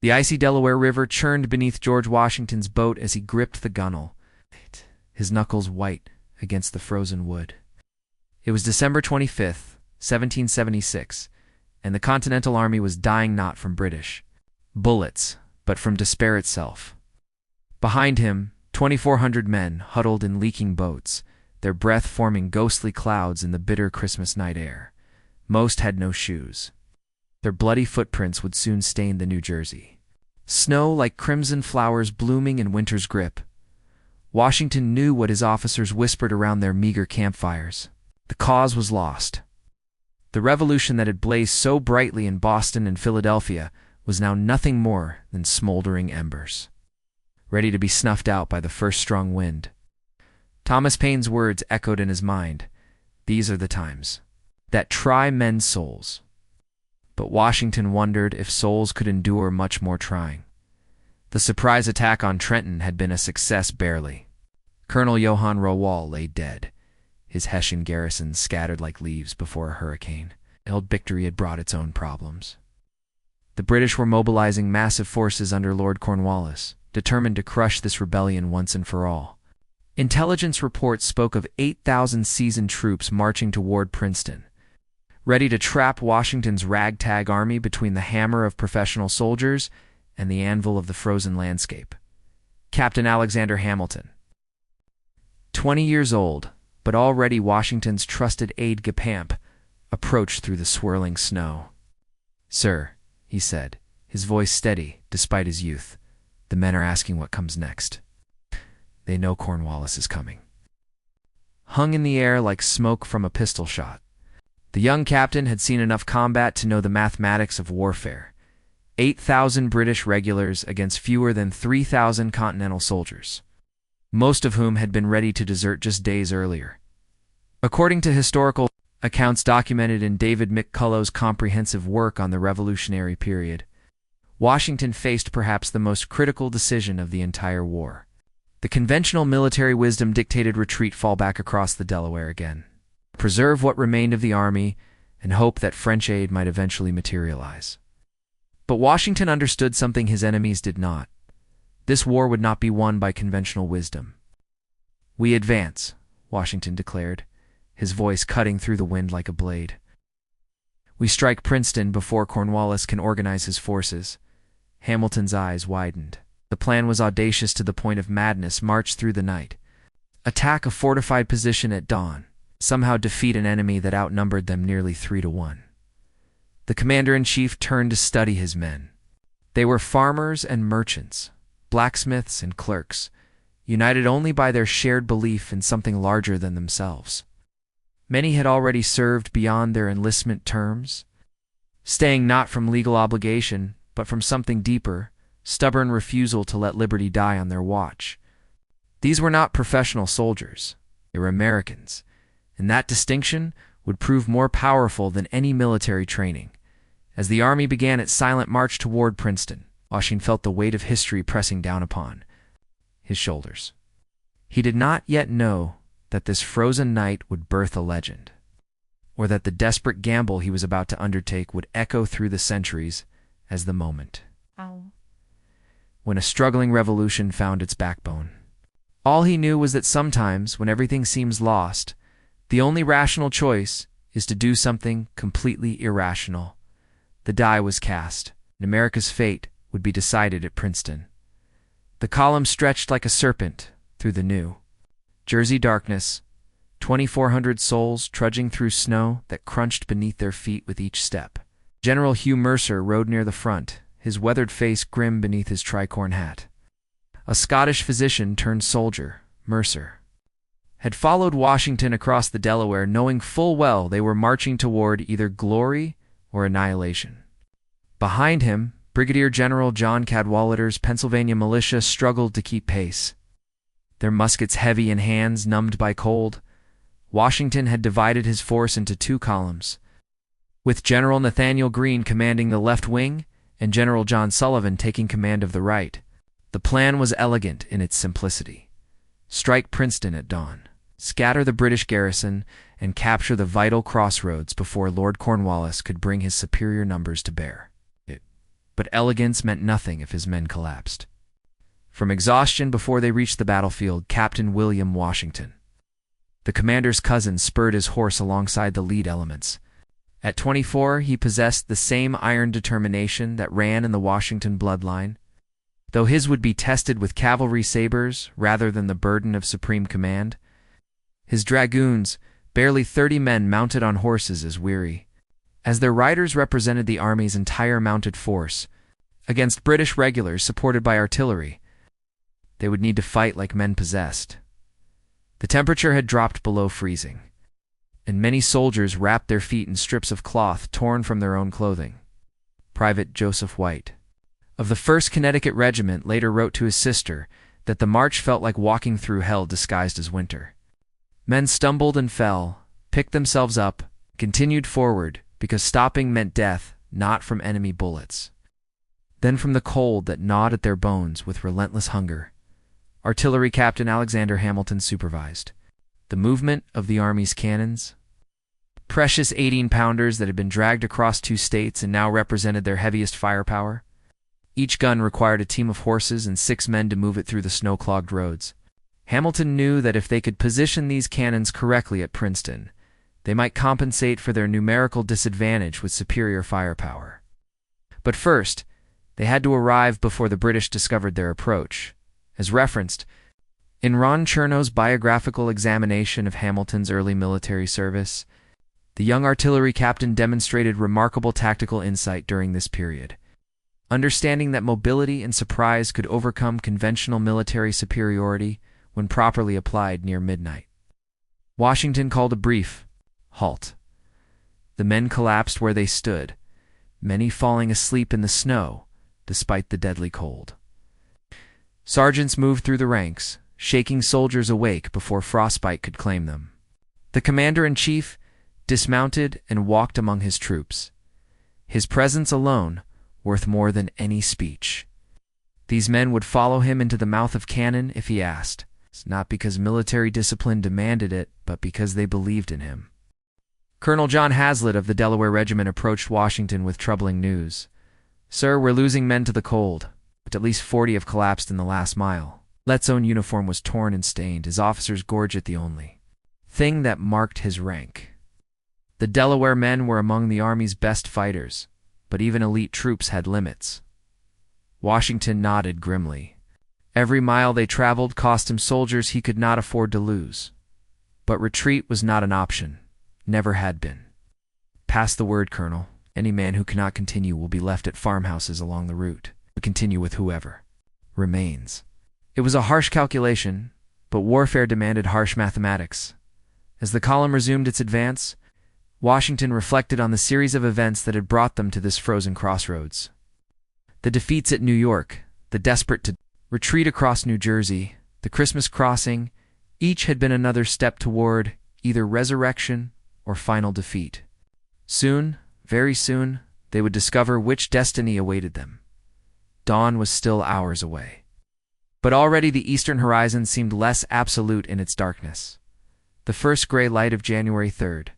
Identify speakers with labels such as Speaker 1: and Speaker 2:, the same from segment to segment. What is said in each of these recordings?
Speaker 1: The icy Delaware River churned beneath George Washington's boat as he gripped the gunwale, his knuckles white against the frozen wood. It was December 25th, 1776, and the Continental Army was dying not from British bullets, but from despair itself. Behind him, 2,400 men huddled in leaking boats, their breath forming ghostly clouds in the bitter Christmas night air. Most had no shoes. Their bloody footprints would soon stain the New Jersey. Snow like crimson flowers blooming in winter's grip. Washington knew what his officers whispered around their meager campfires. The cause was lost. The revolution that had blazed so brightly in Boston and Philadelphia was now nothing more than smoldering embers, ready to be snuffed out by the first strong wind. Thomas Paine's words echoed in his mind. These are the times that try men's souls. But Washington wondered if souls could endure much more trying. The surprise attack on Trenton had been a success barely. Colonel Johann Rowall lay dead, his Hessian garrison scattered like leaves before a hurricane. Old victory had brought its own problems. The British were mobilizing massive forces under Lord Cornwallis, determined to crush this rebellion once and for all. Intelligence reports spoke of 8,000 seasoned troops marching toward Princeton, ready to trap Washington's ragtag army between the hammer of professional soldiers and the anvil of the frozen landscape. Captain Alexander Hamilton, 20 years old, but already Washington's trusted aide-de-camp, approached through the swirling snow. "Sir," he said, his voice steady despite his youth, "the men are asking what comes next. They know Cornwallis is coming." Hung in the air like smoke from a pistol shot. The young captain had seen enough combat to know the mathematics of warfare. 8,000 British regulars against fewer than 3,000 Continental soldiers, most of whom had been ready to desert just days earlier. According to historical accounts documented in David McCullough's comprehensive work on the Revolutionary period, Washington faced perhaps the most critical decision of the entire war. The conventional military wisdom dictated retreat, fall back across the Delaware again, preserve what remained of the army, and hope that French aid might eventually materialize. But Washington understood something his enemies did not. This war would not be won by conventional wisdom. "We advance," Washington declared, his voice cutting through the wind like a blade. "We strike Princeton before Cornwallis can organize his forces." Hamilton's eyes widened. The plan was audacious to the point of madness. March through the night, attack a fortified position at dawn, somehow defeat an enemy that outnumbered them nearly 3-1. The commander-in-chief turned to study his men. They were farmers and merchants, blacksmiths and clerks, united only by their shared belief in something larger than themselves. Many had already served beyond their enlistment terms, staying not from legal obligation, but from something deeper, stubborn refusal to let liberty die on their watch. These were not professional soldiers. They were Americans, and that distinction would prove more powerful than any military training. As the army began its silent march toward Princeton, Washington felt the weight of history pressing down upon his shoulders. He did not yet know that this frozen night would birth a legend, or that the desperate gamble he was about to undertake would echo through the centuries as the moment when a struggling revolution found its backbone. All he knew was that sometimes, when everything seems lost, the only rational choice is to do something completely irrational. The die was cast, and America's fate would be decided at Princeton. The column stretched like a serpent through the New Jersey darkness, 2,400 souls trudging through snow that crunched beneath their feet with each step. General Hugh Mercer rode near the front, his weathered face grim beneath his tricorn hat. A Scottish physician turned soldier, Mercer had followed Washington across the Delaware, knowing full well they were marching toward either glory or annihilation. Behind him, Brigadier General John Cadwalader's Pennsylvania militia struggled to keep pace, their muskets heavy in hands numbed by cold. Washington had divided his force into two columns, with General Nathaniel Greene commanding the left wing and General John Sullivan taking command of the right. The plan was elegant in its simplicity. Strike Princeton at dawn, scatter the British garrison, and capture the vital crossroads before Lord Cornwallis could bring his superior numbers to bear. But but elegance meant nothing if his men collapsed. From exhaustion before they reached the battlefield, Captain William Washington, the commander's cousin, spurred his horse alongside the lead elements. At 24, he possessed the same iron determination that ran in the Washington bloodline, though his would be tested with cavalry sabers rather than the burden of supreme command. His dragoons, barely 30 men mounted on horses, as weary, as their riders represented the Army's entire mounted force, against British regulars supported by artillery. They would need to fight like men possessed. The temperature had dropped below freezing, and many soldiers wrapped their feet in strips of cloth torn from their own clothing. Private Joseph White, of the 1st Connecticut Regiment, later wrote to his sister that the march felt like walking through hell disguised as winter. Men stumbled and fell, picked themselves up, continued forward, because stopping meant death, not from enemy bullets. Then from the cold that gnawed at their bones with relentless hunger, Artillery Captain Alexander Hamilton supervised the movement of the Army's cannons, precious 18-pounders that had been dragged across 2 states and now represented their heaviest firepower. Each gun required a team of horses and 6 men to move it through the snow-clogged roads. Hamilton knew that if they could position these cannons correctly at Princeton, they might compensate for their numerical disadvantage with superior firepower. But first, they had to arrive before the British discovered their approach. As referenced in Ron Chernow's biographical examination of Hamilton's early military service, the young artillery captain demonstrated remarkable tactical insight during this period, understanding that mobility and surprise could overcome conventional military superiority when properly applied near midnight. Washington called a brief halt. The men collapsed where they stood, many falling asleep in the snow despite the deadly cold. Sergeants moved through the ranks, shaking soldiers awake before frostbite could claim them. The commander-in-chief dismounted and walked among his troops, his presence alone worth more than any speech. These men would follow him into the mouth of cannon if he asked, not because military discipline demanded it, but because they believed in him. Colonel John Hazlitt of the Delaware Regiment approached Washington with troubling news. "Sir, we're losing men to the cold, but at least 40 have collapsed in the last mile." Let's own uniform was torn and stained, his officers gorged at the only thing that marked his rank. The Delaware men were among the Army's best fighters, but even elite troops had limits. Washington nodded grimly. Every mile they traveled cost him soldiers he could not afford to lose. But retreat was not an option, never had been. "Pass the word, Colonel. Any man who cannot continue will be left at farmhouses along the route. We continue with whoever remains." It was a harsh calculation, but warfare demanded harsh mathematics. As the column resumed its advance, Washington reflected on the series of events that had brought them to this frozen crossroads. The defeats at New York, the desperate to retreat across New Jersey, the Christmas crossing, each had been another step toward either resurrection or final defeat. Soon, very soon, they would discover which destiny awaited them. Dawn was still hours away. But already the eastern horizon seemed less absolute in its darkness. The first gray light of January 3rd,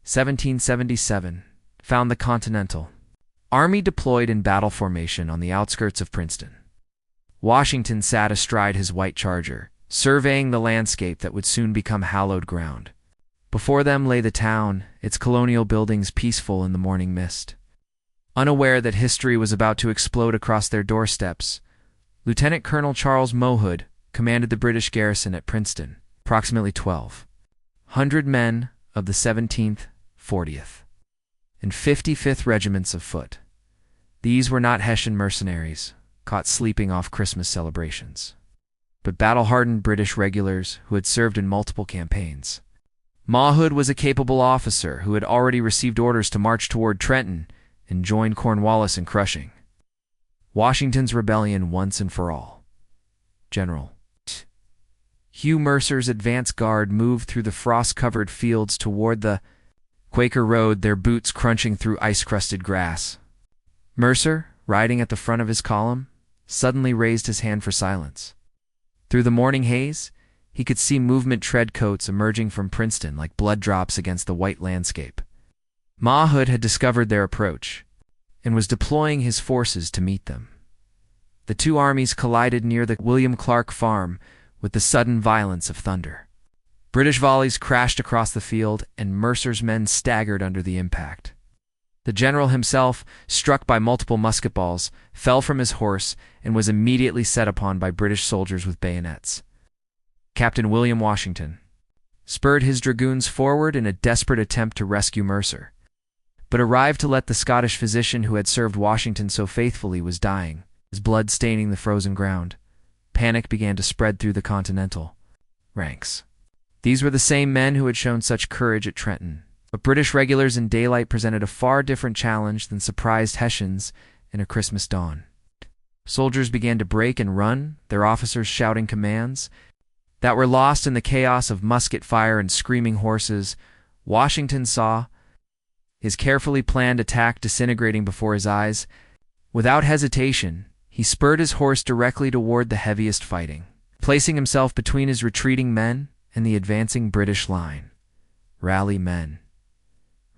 Speaker 1: 1777, found the Continental Army deployed in battle formation on the outskirts of Princeton. Washington sat astride his white charger, surveying the landscape that would soon become hallowed ground. Before them lay the town, its colonial buildings peaceful in the morning mist. Unaware that history was about to explode across their doorsteps, Lieutenant Colonel Charles Mohood commanded the British garrison at Princeton, approximately 1,200 men of the 17th, 40th, and 55th Regiments of foot. These were not Hessian mercenaries, caught sleeping off Christmas celebrations, but battle-hardened British regulars who had served in multiple campaigns. Mohood was a capable officer who had already received orders to march toward Trenton and join Cornwallis in crushing Washington's rebellion once and for all. General Hugh Mercer's advance guard moved through the frost-covered fields toward the Quaker Road, their boots crunching through ice-crusted grass. Mercer, riding at the front of his column, suddenly raised his hand for silence. Through the morning haze, he could see movement tread coats emerging from Princeton like blood drops against the white landscape. Mohood had discovered their approach, and was deploying his forces to meet them. The two armies collided near the William Clark Farm with the sudden violence of thunder. British volleys crashed across the field, and Mercer's men staggered under the impact. The general himself, struck by multiple musket balls, fell from his horse and was immediately set upon by British soldiers with bayonets. Captain William Washington spurred his dragoons forward in a desperate attempt to rescue Mercer, but arrived to let the Scottish physician who had served Washington so faithfully was dying, his blood staining the frozen ground. Panic began to spread through the Continental ranks. These were the same men who had shown such courage at Trenton, but British regulars in daylight presented a far different challenge than surprised Hessians in a Christmas dawn. Soldiers began to break and run, their officers shouting commands that were lost in the chaos of musket fire and screaming horses. Washington saw his carefully planned attack disintegrating before his eyes. Without hesitation, he spurred his horse directly toward the heaviest fighting, placing himself between his retreating men and the advancing British line. "Rally, men,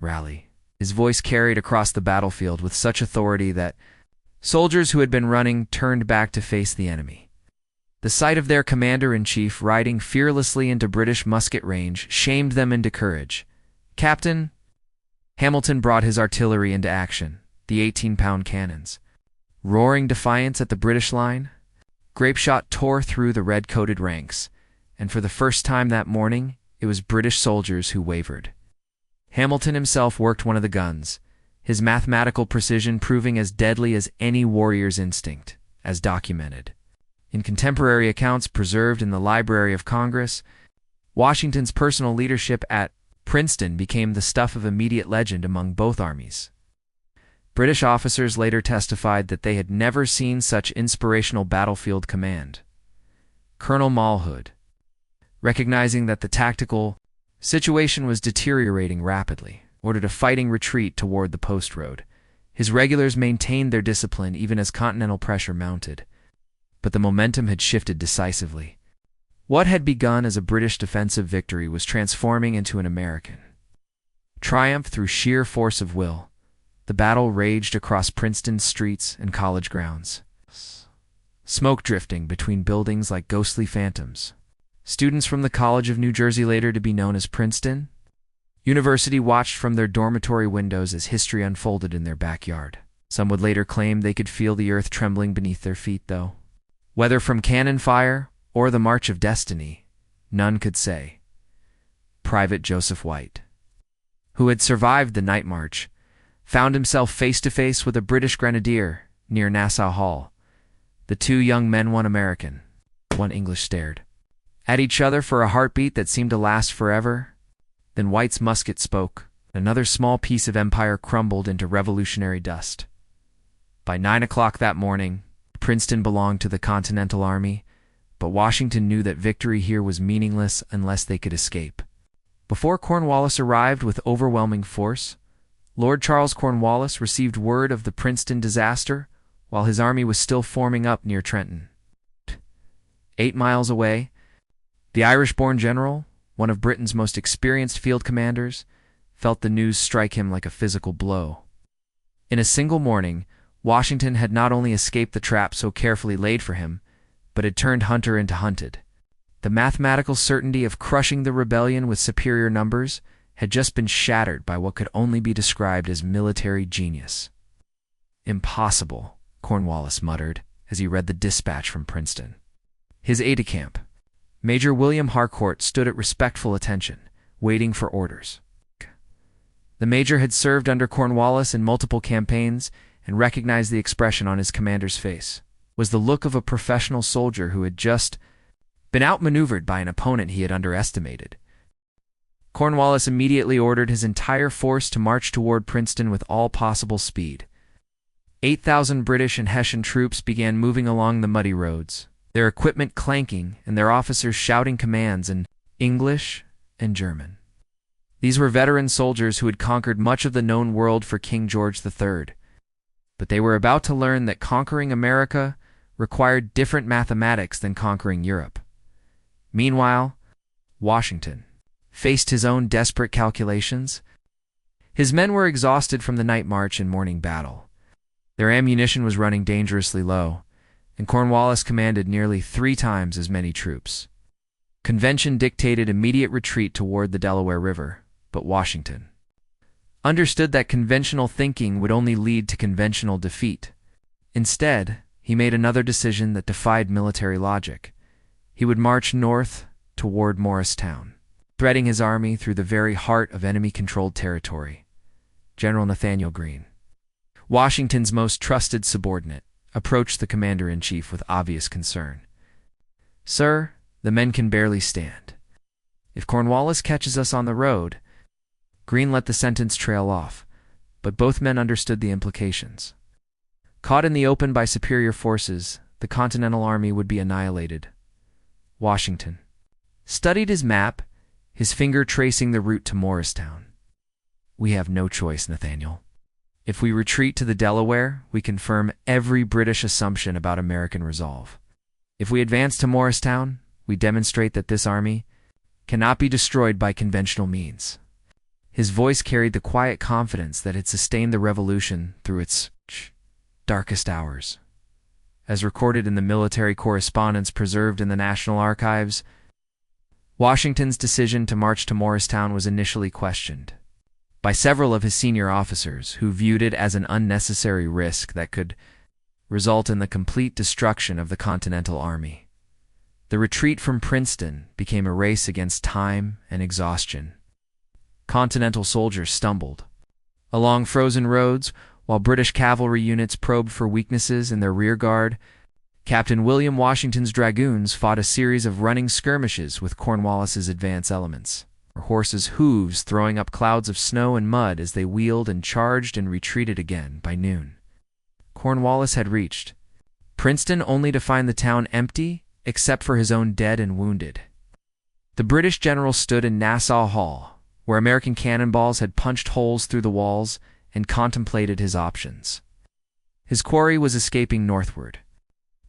Speaker 1: rally." His voice carried across the battlefield with such authority that soldiers who had been running turned back to face the enemy. The sight of their commander-in-chief riding fearlessly into British musket range shamed them into courage. Captain Hamilton brought his artillery into action, the 18-pound cannons. Roaring defiance at the British line, grapeshot tore through the red-coated ranks, and for the first time that morning, it was British soldiers who wavered. Hamilton himself worked one of the guns, his mathematical precision proving as deadly as any warrior's instinct, as documented in contemporary accounts preserved in the Library of Congress. Washington's personal leadership at Princeton became the stuff of immediate legend among both armies. British officers later testified that they had never seen such inspirational battlefield command. Colonel Malhood, recognizing that the tactical situation was deteriorating rapidly, ordered a fighting retreat toward the post road. His regulars maintained their discipline even as Continental pressure mounted, but the momentum had shifted decisively. What had begun as a British defensive victory was transforming into an American triumph through sheer force of will. The battle raged across Princeton's streets and college grounds, smoke drifting between buildings like ghostly phantoms. Students from the College of New Jersey, later to be known as Princeton University, watched from their dormitory windows as history unfolded in their backyard. Some would later claim they could feel the earth trembling beneath their feet, though. Whether from cannon fire or the march of destiny, none could say. Private Joseph White, who had survived the night march, found himself face to face with a British grenadier near Nassau Hall. The two young men, one American, one English, stared at each other for a heartbeat that seemed to last forever. Then White's musket spoke. Another small piece of empire crumbled into revolutionary dust. By 9 o'clock that morning, Princeton belonged to the Continental Army, but Washington knew that victory here was meaningless unless they could escape. Before Cornwallis arrived with overwhelming force, Lord Charles Cornwallis received word of the Princeton disaster while his army was still forming up near Trenton. 8 miles away, the Irish-born general, one of Britain's most experienced field commanders, felt the news strike him like a physical blow. In a single morning, Washington had not only escaped the trap so carefully laid for him, but had turned hunter into hunted. The mathematical certainty of crushing the rebellion with superior numbers had just been shattered by what could only be described as military genius. "Impossible," Cornwallis muttered as he read the dispatch from Princeton. His aide-de-camp, Major William Harcourt, stood at respectful attention, waiting for orders. The major had served under Cornwallis in multiple campaigns and recognized the expression on his commander's face. It was the look of a professional soldier who had just been outmaneuvered by an opponent he had underestimated. Cornwallis immediately ordered his entire force to march toward Princeton with all possible speed. 8,000 British and Hessian troops began moving along the muddy roads, their equipment clanking and their officers shouting commands in English and German. These were veteran soldiers who had conquered much of the known world for King George III. But they were about to learn that conquering America required different mathematics than conquering Europe. Meanwhile, Washington faced his own desperate calculations. His men were exhausted from the night march and morning battle. Their ammunition was running dangerously low, and Cornwallis commanded nearly 3 times as many troops. Convention dictated immediate retreat toward the Delaware River, but Washington understood that conventional thinking would only lead to conventional defeat. Instead, he made another decision that defied military logic. He would march north toward Morristown, threading his army through the very heart of enemy-controlled territory. General Nathaniel Greene, Washington's most trusted subordinate, approached the commander-in-chief with obvious concern. "Sir, the men can barely stand. If Cornwallis catches us on the road—" Greene let the sentence trail off, but both men understood the implications. Caught in the open by superior forces, the Continental Army would be annihilated. Washington studied his map, his finger tracing the route to Morristown. "We have no choice, Nathaniel. If we retreat to the Delaware, we confirm every British assumption about American resolve. If we advance to Morristown, we demonstrate that this army cannot be destroyed by conventional means." His voice carried the quiet confidence that had sustained the Revolution through its darkest hours. As recorded in the military correspondence preserved in the National Archives, Washington's decision to march to Morristown was initially questioned by several of his senior officers, who viewed it as an unnecessary risk that could result in the complete destruction of the Continental Army. The retreat from Princeton became a race against time and exhaustion. Continental soldiers stumbled along frozen roads, while British cavalry units probed for weaknesses in their rear guard. Captain William Washington's dragoons fought a series of running skirmishes with Cornwallis's advance elements, their horses' hooves throwing up clouds of snow and mud as they wheeled and charged and retreated again. By noon, Cornwallis had reached Princeton, only to find the town empty except for his own dead and wounded. The British general stood in Nassau Hall, where American cannonballs had punched holes through the walls, and contemplated his options. His quarry was escaping northward,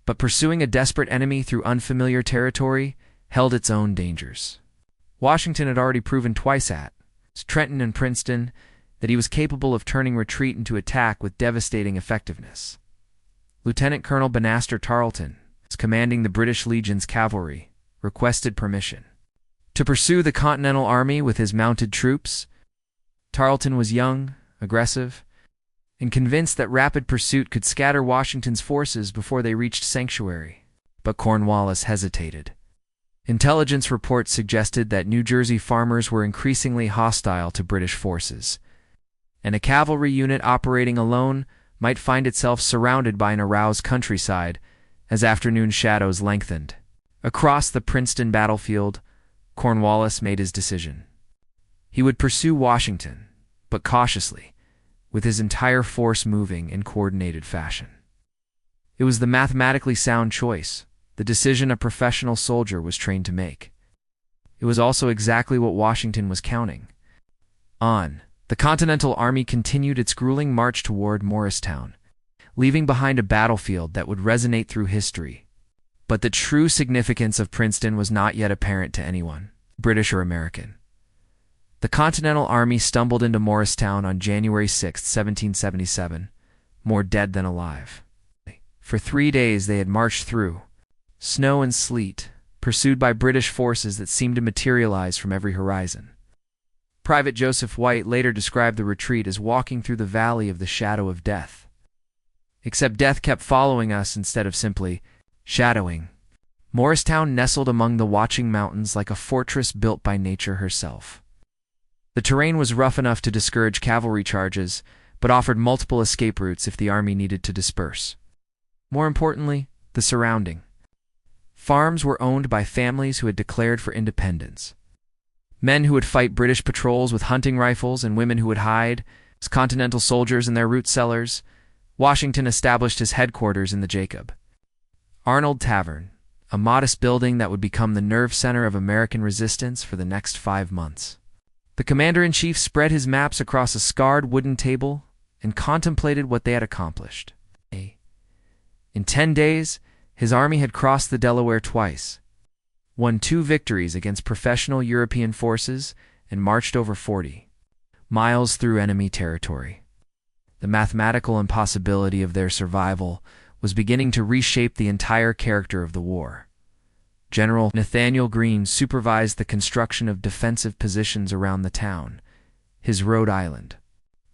Speaker 1: but pursuing a desperate enemy through unfamiliar territory held its own dangers. Washington had already proven twice at Trenton and Princeton that he was capable of turning retreat into attack with devastating effectiveness. Lieutenant Colonel Banastre Tarleton, commanding the British Legion's cavalry, requested permission to pursue the Continental Army with his mounted troops. Tarleton was young, aggressive, and convinced that rapid pursuit could scatter Washington's forces before they reached sanctuary. But Cornwallis hesitated. Intelligence reports suggested that New Jersey farmers were increasingly hostile to British forces, and a cavalry unit operating alone might find itself surrounded by an aroused countryside as afternoon shadows lengthened. Across the Princeton battlefield, Cornwallis made his decision. He would pursue Washington, but cautiously, with his entire force moving in coordinated fashion. It was the mathematically sound choice, the decision a professional soldier was trained to make. It was also exactly what Washington was counting on. The Continental Army continued its grueling march toward Morristown, leaving behind a battlefield that would resonate through history. But the true significance of Princeton was not yet apparent to anyone, British or American. The Continental Army stumbled into Morristown on January 6, 1777, more dead than alive. For 3 days they had marched through snow and sleet, pursued by British forces that seemed to materialize from every horizon. Private Joseph White later described the retreat as walking through the valley of the shadow of death. Except death kept following us instead of simply shadowing. Morristown nestled among the watching mountains like a fortress built by nature herself. The terrain was rough enough to discourage cavalry charges, but offered multiple escape routes if the army needed to disperse. More importantly, the surrounding farms were owned by families who had declared for independence. Men who would fight British patrols with hunting rifles and women who would hide as Continental soldiers in their root cellars. Washington established his headquarters in the Jacob Arnold Tavern, a modest building that would become the nerve center of American resistance for the next 5 months. The commander-in-chief spread his maps across a scarred wooden table and contemplated what they had accomplished. In 10 days, his army had crossed the Delaware twice, won 2 victories against professional European forces, and marched over 40 miles through enemy territory. the mathematical impossibility of their survival was beginning to reshape the entire character of the war. General Nathaniel Greene supervised the construction of defensive positions around the town, his Rhode Island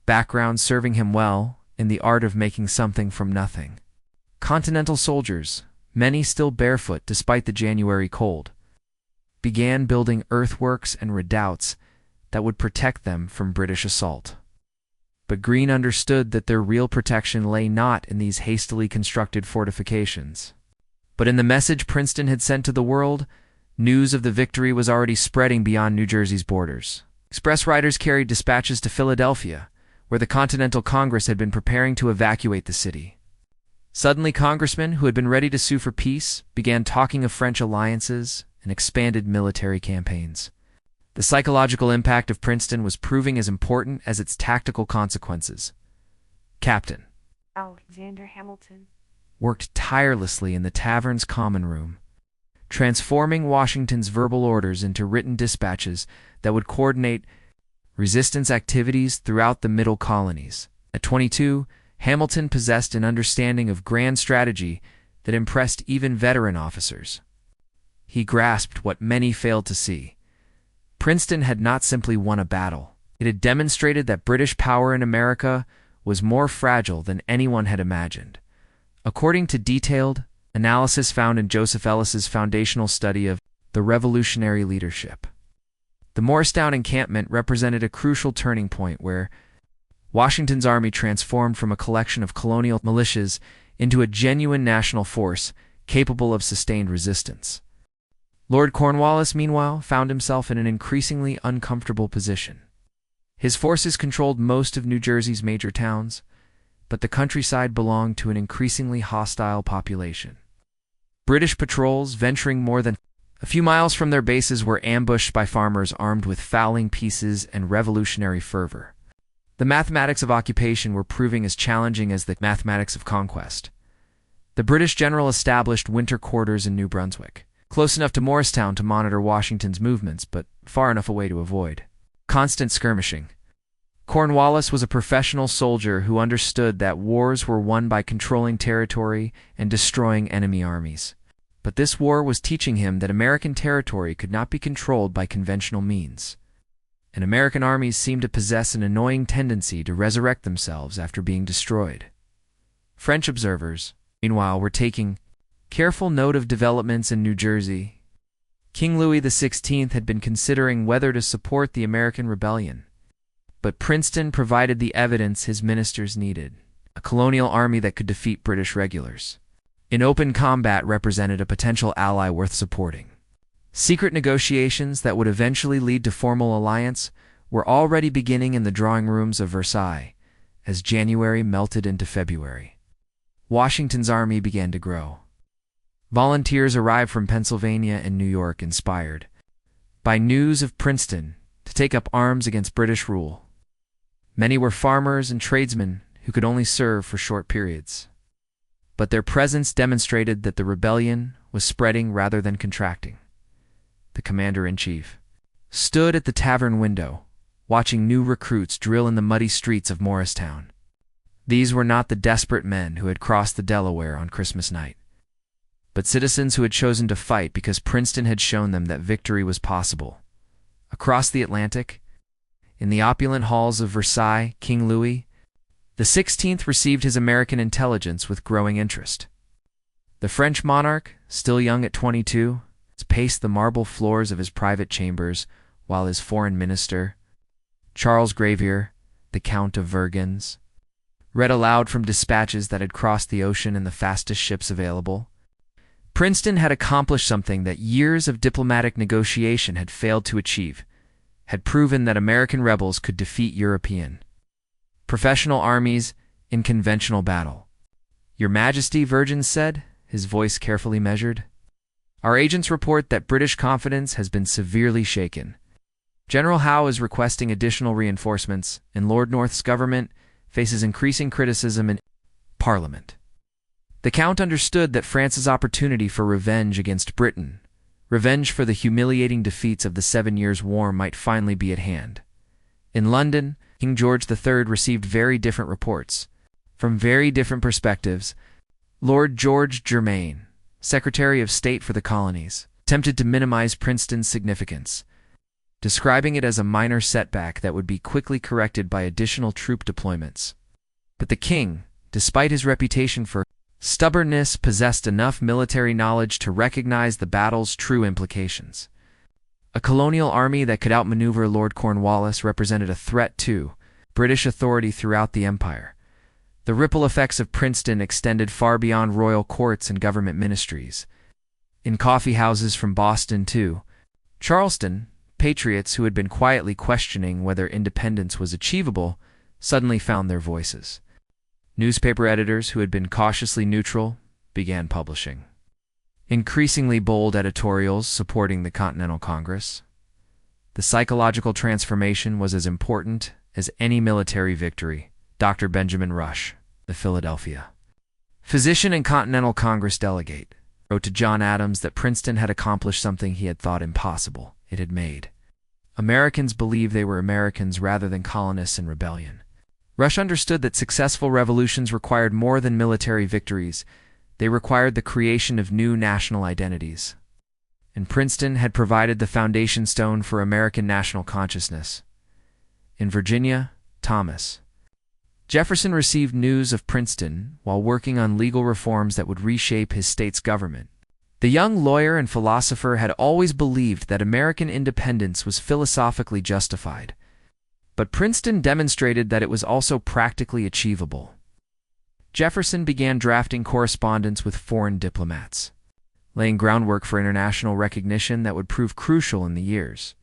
Speaker 1: background serving him well in the art of making something from nothing. Continental soldiers, many still barefoot despite the January cold, began building earthworks and redoubts that would protect them from British assault. But Greene understood that their real protection lay not in these hastily constructed fortifications, but in the message Princeton had sent to the world. News of the victory was already spreading beyond New Jersey's borders. Express riders carried dispatches to Philadelphia, where the Continental Congress had been preparing to evacuate the city. Suddenly, congressmen who had been ready to sue for peace began talking of French alliances and expanded military campaigns. The psychological impact of Princeton was proving as important as its tactical consequences. Captain
Speaker 2: Alexander Hamilton
Speaker 1: worked tirelessly in the tavern's common room, transforming Washington's verbal orders into written dispatches that would coordinate resistance activities throughout the Middle Colonies. At 22, Hamilton possessed an understanding of grand strategy that impressed even veteran officers. He grasped what many failed to see. Princeton had not simply won a battle. It had demonstrated that British power in America was more fragile than anyone had imagined. According to detailed analysis found in Joseph Ellis's foundational study of the Revolutionary Leadership, the Morristown encampment represented a crucial turning point where Washington's army transformed from a collection of colonial militias into a genuine national force capable of sustained resistance. Lord Cornwallis, meanwhile, found himself in an increasingly uncomfortable position. His forces controlled most of New Jersey's major towns, but the countryside belonged to an increasingly hostile population. British patrols, venturing more than a few miles from their bases, were ambushed by farmers armed with fowling pieces and revolutionary fervor. The mathematics of occupation were proving as challenging as the mathematics of conquest. The British general established winter quarters in New Brunswick, close enough to Morristown to monitor Washington's movements, but far enough away to avoid constant skirmishing. Cornwallis was a professional soldier who understood that wars were won by controlling territory and destroying enemy armies. But this war was teaching him that American territory could not be controlled by conventional means. And American armies seemed to possess an annoying tendency to resurrect themselves after being destroyed. French observers, meanwhile, were taking careful note of developments in New Jersey. King Louis XVI had been considering whether to support the American rebellion, but Princeton provided the evidence his ministers needed: a colonial army that could defeat British regulars. In open combat represented a potential ally worth supporting. Secret negotiations that would eventually lead to formal alliance were already beginning in the drawing rooms of Versailles as January melted into February. Washington's army began to grow. Volunteers arrived from Pennsylvania and New York, inspired by news of Princeton, to take up arms against British rule. Many were farmers and tradesmen who could only serve for short periods, but their presence demonstrated that the rebellion was spreading rather than contracting. The commander-in-chief stood at the tavern window, watching new recruits drill in the muddy streets of Morristown. These were not the desperate men who had crossed the Delaware on Christmas night, but citizens who had chosen to fight because Princeton had shown them that victory was possible. Across the Atlantic, in the opulent halls of Versailles, King Louis XVI received his American intelligence with growing interest. The French monarch, still young at 22, paced the marble floors of his private chambers, while his foreign minister, Charles Gravier, the Count of Vergennes, read aloud from dispatches that had crossed the ocean in the fastest ships available. Princeton had accomplished something that years of diplomatic negotiation had failed to achieve, had proven that American rebels could defeat European professional armies in conventional battle. "Your Majesty," Vergennes said, his voice carefully measured, "our agents report that British confidence has been severely shaken. General Howe is requesting additional reinforcements, and Lord North's government faces increasing criticism in Parliament." The Count understood that France's opportunity for revenge against Britain, revenge for the humiliating defeats of the 7 Years' War, might finally be at hand. In London, King George III received very different reports. From very different perspectives, Lord George Germain, Secretary of State for the Colonies, attempted to minimize Princeton's significance, describing it as a minor setback that would be quickly corrected by additional troop deployments. But the king, despite his reputation for stubbornness, possessed enough military knowledge to recognize the battle's true implications. A colonial army that could outmaneuver Lord Cornwallis represented a threat to British authority throughout the empire. The ripple effects of Princeton extended far beyond royal courts and government ministries. In coffee houses from Boston to Charleston, patriots who had been quietly questioning whether independence was achievable suddenly found their voices. Newspaper editors who had been cautiously neutral began publishing increasingly bold editorials supporting the Continental Congress. The psychological transformation was as important as any military victory. Dr. Benjamin Rush, the Philadelphia physician and Continental Congress delegate, wrote to John Adams that Princeton had accomplished something he had thought impossible. It had made Americans believe they were Americans rather than colonists in rebellion. Rush understood that successful revolutions required more than military victories. They required the creation of new national identities. And Princeton had provided the foundation stone for American national consciousness. In Virginia, Thomas Jefferson received news of Princeton while working on legal reforms that would reshape his state's government. The young lawyer and philosopher had always believed that American independence was philosophically justified, but Princeton demonstrated that it was also practically achievable. Jefferson began drafting correspondence with foreign diplomats, laying groundwork for international recognition that would prove crucial in the years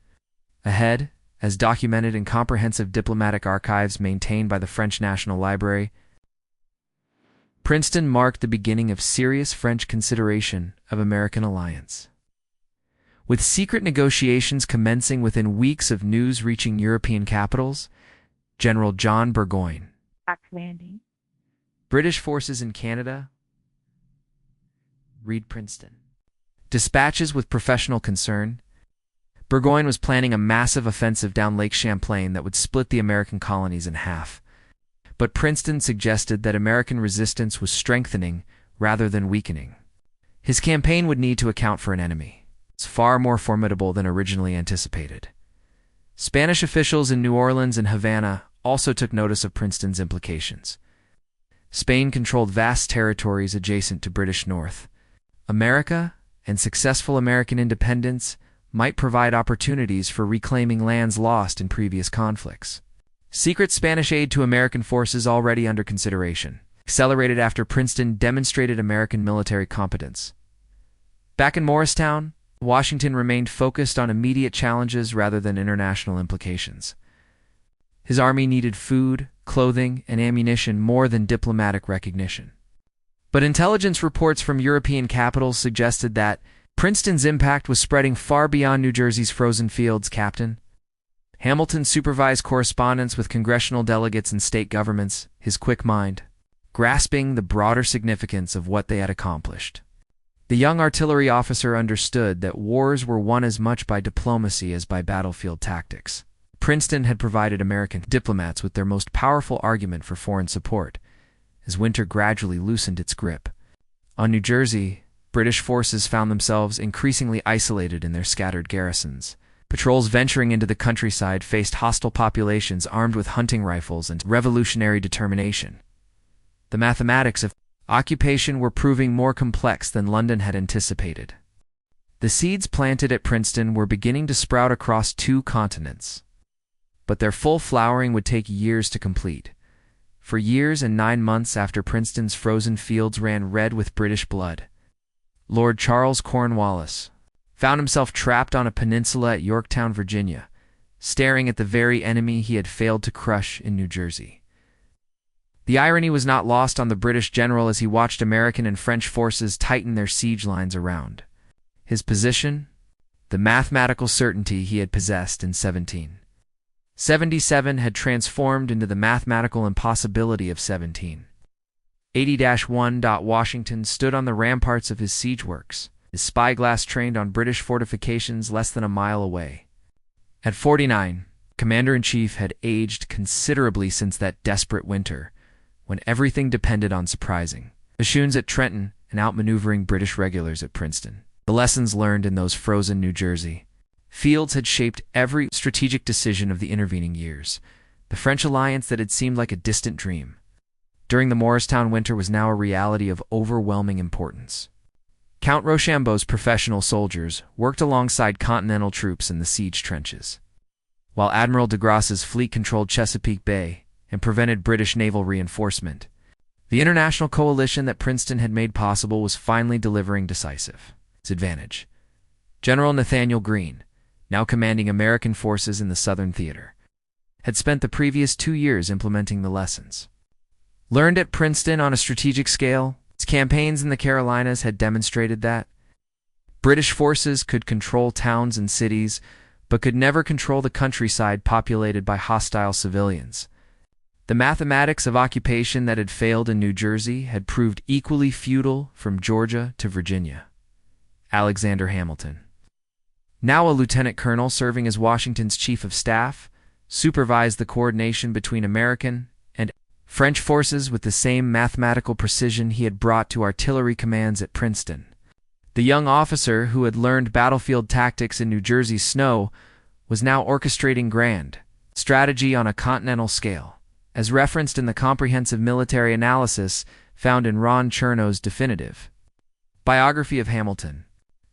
Speaker 1: ahead, as documented in comprehensive diplomatic archives maintained by the French National Library. Princeton marked the beginning of serious French consideration of American alliance. With secret negotiations commencing within weeks of news reaching European capitals, General John Burgoyne,
Speaker 2: Landing.
Speaker 1: British forces in Canada, read Princeton. Dispatches with professional concern. Burgoyne was planning a massive offensive down Lake Champlain that would split the American colonies in half. But Princeton suggested that American resistance was strengthening rather than weakening. His campaign would need to account for an enemy. It's far more formidable than originally anticipated. Spanish officials in New Orleans and Havana also took notice of Princeton's implications. Spain controlled vast territories adjacent to British North America, and successful American independence might provide opportunities for reclaiming lands lost in previous conflicts. Secret Spanish aid to American forces already under consideration, accelerated after Princeton demonstrated American military competence. Back in Morristown, Washington remained focused on immediate challenges rather than international implications. His army needed food, clothing, and ammunition more than diplomatic recognition. But intelligence reports from European capitals suggested that Princeton's impact was spreading far beyond New Jersey's frozen fields, Captain. Hamilton supervised correspondence with congressional delegates and state governments, his quick mind grasping the broader significance of what they had accomplished. The young artillery officer understood that wars were won as much by diplomacy as by battlefield tactics. Princeton had provided American diplomats with their most powerful argument for foreign support, as winter gradually loosened its grip. On New Jersey, British forces found themselves increasingly isolated in their scattered garrisons. Patrols venturing into the countryside faced hostile populations armed with hunting rifles and revolutionary determination. The mathematics of occupation were proving more complex than London had anticipated. The seeds planted at Princeton were beginning to sprout across 2 continents. But their full flowering would take years to complete. For years and 9 months after Princeton's frozen fields ran red with British blood, Lord Charles Cornwallis found himself trapped on a peninsula at Yorktown, Virginia, staring at the very enemy he had failed to crush in New Jersey. The irony was not lost on the British general as he watched American and French forces tighten their siege lines around his position, the mathematical certainty he had possessed in 1777 had transformed into the mathematical impossibility of 1780-1. Washington stood on the ramparts of his siege works, his spyglass trained on British fortifications less than a mile away. At 49, Commander-in-Chief had aged considerably since that desperate winter, when everything depended on surprising Bashoons at Trenton and outmaneuvering British regulars at Princeton. The lessons learned in those frozen New Jersey fields had shaped every strategic decision of the intervening years. The French alliance that had seemed like a distant dream during the Morristown winter was now a reality of overwhelming importance. Count Rochambeau's professional soldiers worked alongside Continental troops in the siege trenches, while Admiral de Grasse's fleet controlled Chesapeake Bay and prevented British naval reinforcement. The international coalition that Princeton had made possible was finally delivering decisive advantage. General Nathaniel Greene, now commanding American forces in the Southern Theater, had spent the previous 2 years implementing the lessons learned at Princeton on a strategic scale. Its campaigns in the Carolinas had demonstrated that British forces could control towns and cities, but could never control the countryside populated by hostile civilians. The mathematics of occupation that had failed in New Jersey had proved equally futile from Georgia to Virginia. Alexander Hamilton, now a lieutenant colonel serving as Washington's chief of staff, supervised the coordination between American and French forces with the same mathematical precision he had brought to artillery commands at Princeton. The young officer who had learned battlefield tactics in New Jersey's snow was now orchestrating grand strategy on a continental scale, as referenced in the comprehensive military analysis found in Ron Chernow's definitive biography of Hamilton.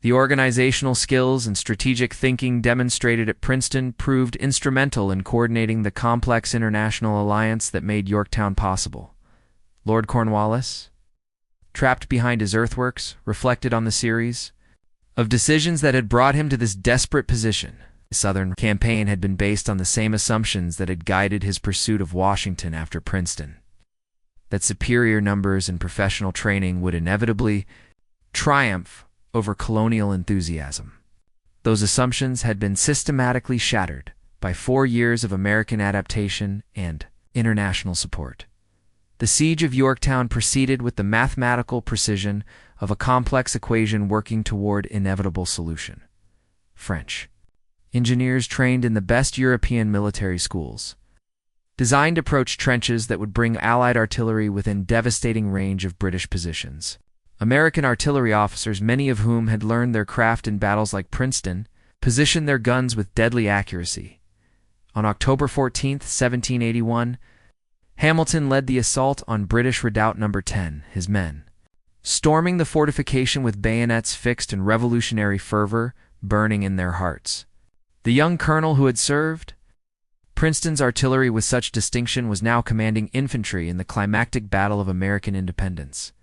Speaker 1: The organizational skills and strategic thinking demonstrated at Princeton proved instrumental in coordinating the complex international alliance that made Yorktown possible. Lord Cornwallis, trapped behind his earthworks, reflected on the series of decisions that had brought him to this desperate position. The Southern campaign had been based on the same assumptions that had guided his pursuit of Washington after Princeton, that superior numbers and professional training would inevitably triumph over colonial enthusiasm. Those assumptions had been systematically shattered by 4 years of American adaptation and international support. The siege of Yorktown proceeded with the mathematical precision of a complex equation working toward inevitable solution. French engineers trained in the best European military schools designed approach trenches that would bring Allied artillery within devastating range of British positions. American artillery officers, many of whom had learned their craft in battles like Princeton, positioned their guns with deadly accuracy. On October 14, 1781, Hamilton led the assault on British Redoubt No. 10, his men storming the fortification with bayonets fixed and revolutionary fervor burning in their hearts. The young colonel who had served Princeton's artillery with such distinction was now commanding infantry in the climactic battle of American independence.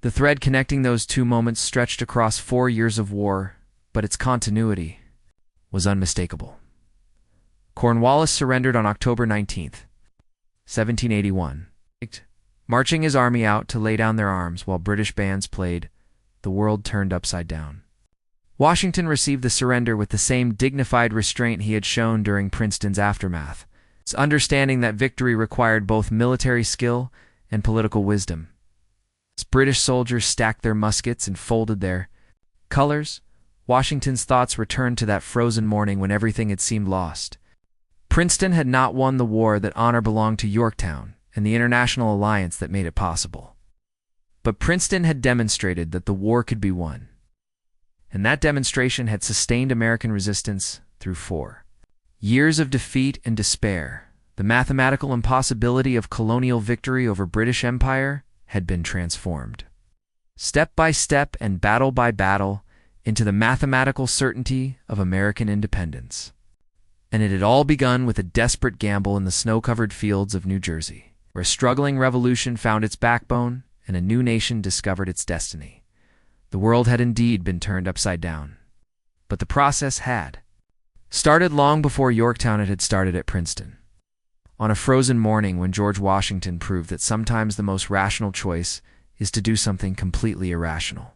Speaker 1: The thread connecting those two moments stretched across 4 years of war, but its continuity was unmistakable. Cornwallis surrendered on October 19, 1781, marching his army out to lay down their arms while British bands played "The World Turned Upside Down." Washington received the surrender with the same dignified restraint he had shown during Princeton's aftermath, his understanding that victory required both military skill and political wisdom. As British soldiers stacked their muskets and folded their colors, Washington's thoughts returned to that frozen morning when everything had seemed lost. Princeton had not won the war that honor belonged to Yorktown and the international alliance that made it possible. But Princeton had demonstrated that the war could be won, and that demonstration had sustained American resistance through 4 years of defeat and despair. The mathematical impossibility of colonial victory over British Empire had been transformed, step by step and battle by battle, into the mathematical certainty of American independence. And it had all begun with a desperate gamble in the snow-covered fields of New Jersey, where a struggling revolution found its backbone and a new nation discovered its destiny. The world had indeed been turned upside down, but the process had started long before Yorktown had started at Princeton. On a frozen morning when George Washington proved that sometimes the most rational choice is to do something completely irrational.